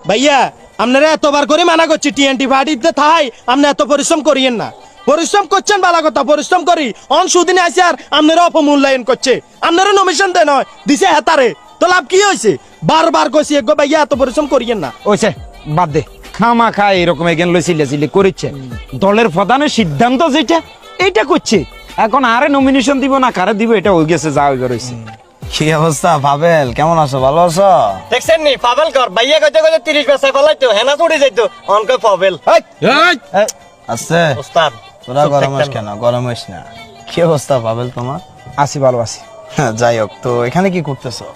ভাইয়া আপনারা এতবার করে মানা করছি টিএনটি পার্টিতে থাই আপনি এত পরিশ্রম করিয়েন না। পরিশ্রম করছেন ভালো কথা, পরিশ্রম করি অন সুদিনে আসে আর আপনারা অপমূল্যায়ন করছে। আপনারা নমিশন দেন হয় দিছে হেতারে, তো লাভ কি হয়েছে? বারবার কইছি এগো ভাইয়া এত পরিশ্রম করিয়েন না। ওইছে বাদ দে, খামা খায় এরকম এগেন লই চিল্লা করিচ্ছে। দলের প্রধানের সিদ্ধান্ত যেটা এইটা করছে, এখন আরে নমিনেশন দিব না কারে দিব এটা হয়ে গেছে, যা হয়ে রয়েছে। কি অবস্থা পাবেল, কেমন আছো? ভালো আছো? দেখছেন নি পাবেল কর ভাইয়া কইতে কইতে 30 বেচা ফলাইতো হেনা চড়ে যাইতো অনকে পাবেল। আছে ওস্তাদ তোরা গরম হইস কেন? গরম হইস না। কি অবস্থা পাবেল তোমার? আছি ভালো আছি। হ্যাঁ, যাই হোক, তো এখানে কি করতেছো?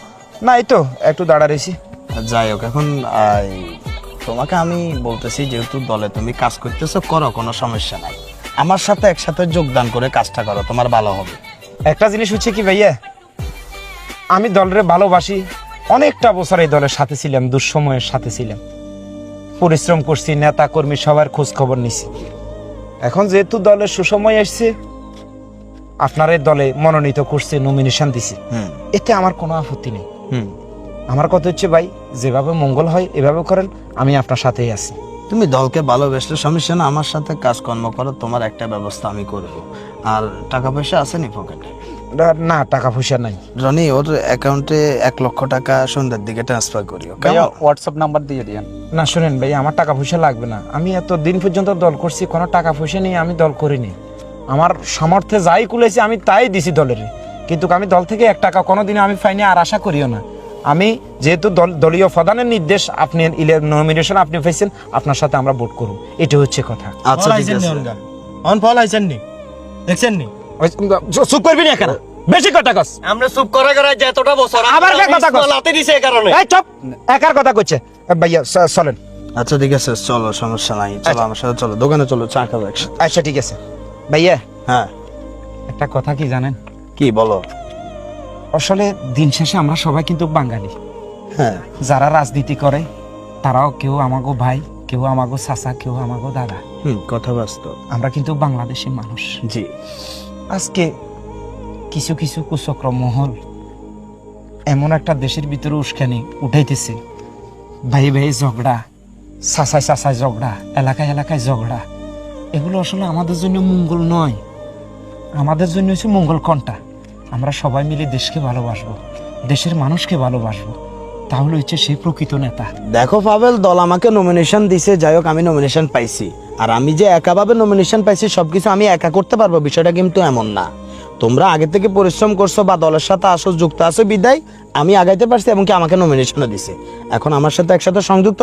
না এই তো একটু দাঁড়া রয়েছি। যাই হোক, এখন তোমাকে আমি বলতেছি, যেহেতু দলে তুমি কাজ করতেছো, করো, কোনো সমস্যা নাই। আমার সাথে একসাথে যোগদান করে কাজটা করো, তোমার ভালো হবে। একটা জিনিস হচ্ছে কি ভাইয়া, আমি দলের ভালোবাসি, অনেকটা বছর এই দলের সাথে ছিলাম, দুঃসময়ের সাথে ছিলাম, পরিশ্রম করছি, নেতা কর্মী সবার খোঁজ খবর নিছি। এখন যেহেতু দলের সুসময় আসছে, আপনার এই দলে মনোনীত করছে, নমিনেশন দিছি, এতে আমার কোনো আপত্তি নেই। আমার কথা হচ্ছে ভাই, যেভাবে মঙ্গল হয় এভাবে করেন, আমি আপনার সাথেই আছি। তুমি দলকে ভালোবাসলে সমস্যা না, আমার সাথে কাজকর্ম করো, তোমার একটা ব্যবস্থা আমি করব। আর টাকা পয়সা আছে নি পকেটে? না টাকা পয়সা নাই। রনি, ওর অ্যাকাউন্টে 1 লক্ষ টাকা সন্ধ্যার দিকে ট্রান্সফার করিও। ভাইয়া হোয়াটসঅ্যাপ নাম্বার দিয়ে দিয়েন। না শুনেন ভাই, আমার টাকা পয়সা লাগবে না। আমি এত দিন পর্যন্ত দল করছি, কোনো টাকা পয়সা নিয়ে আমি দল করিনি। আমার সামর্থ্যে যাই কুলেছি আমি তাই দিছি দলের, কিন্তু আমি দল থেকে 1 টাকা কোনোদিনও আমি পাইনি, আর আশা করিও না। আমি যেহেতু দলীয় প্রধানের নির্দেশ, আপনি নমিনেশন আপনি পেয়েছেন, আপনার সাথে আমরা ভোট করব, এটা হচ্ছে কথা। আচ্ছা ঠিক আছে। অন ফল আইছেন নি, দেখছেন নি? চুপ করবি না কেন? বেশি কথা কস। আমরা চুপ করে যতটা বছর আবার কে কথা কস? লাতে দিছে এই কারণে। এই চুপ, একার কথা কইছে। ভাইয়া চলেন। আচ্ছা ঠিক আছে, চলো, সমস্যা নাই, চলো আমার সাথে, চলো দোকানে, চলো চা খাবো একসাথে। আচ্ছা ঠিক আছে ভাইয়া। হ্যাঁ, একটা কথা কি জানেন? কি বলো? আসলে দিন শেষে আমরা সবাই কিন্তু বাঙালি। হ্যাঁ, যারা রাজনীতি করে তারাও কেউ আমাগো ভাই, কেউ আমাগো চাচা, কেউ আমাগো দাদা। কথা বাস্তব। আমরা কিন্তু বাংলাদেশি মানুষ। জি। আজকে কিছু কিছু কুচক্র মহল এমন একটা দেশের ভিতরে উস্কানি উঠাইতেছে, ভাই ভাই ঝগড়া, চাচাই চাচাই ঝগড়া, এলাকায় এলাকায় ঝগড়া। এগুলো আসলে আমাদের জন্য মঙ্গল নয়। আমাদের জন্য হচ্ছে মঙ্গল কোনটা? আমরা সবাই মিলে দেশকে ভালোবাসবো, দেশের মানুষকে ভালোবাসবো, তাহলে হচ্ছে সেই প্রকৃত নেতা। দেখো পাবেল, দল আমাকে নমিনেশন দিছে, যাই হোক আমি নমিনেশন পাইছি। আর আমি যে একাভাবে নমিনেশন পাইছি, সবকিছু আমি একা করতে পারবো বিষয়টা কিন্তু এমন না। তোমরা আগে থেকে পরিশ্রম করছো বা দলের সাথে আসো, যুক্ত আছো বিদায় আমি আগাইতে পারছি, এমনকি আমাকে নমিনেশনও দিছে। এখন আমার সাথে একসাথে সংযুক্ত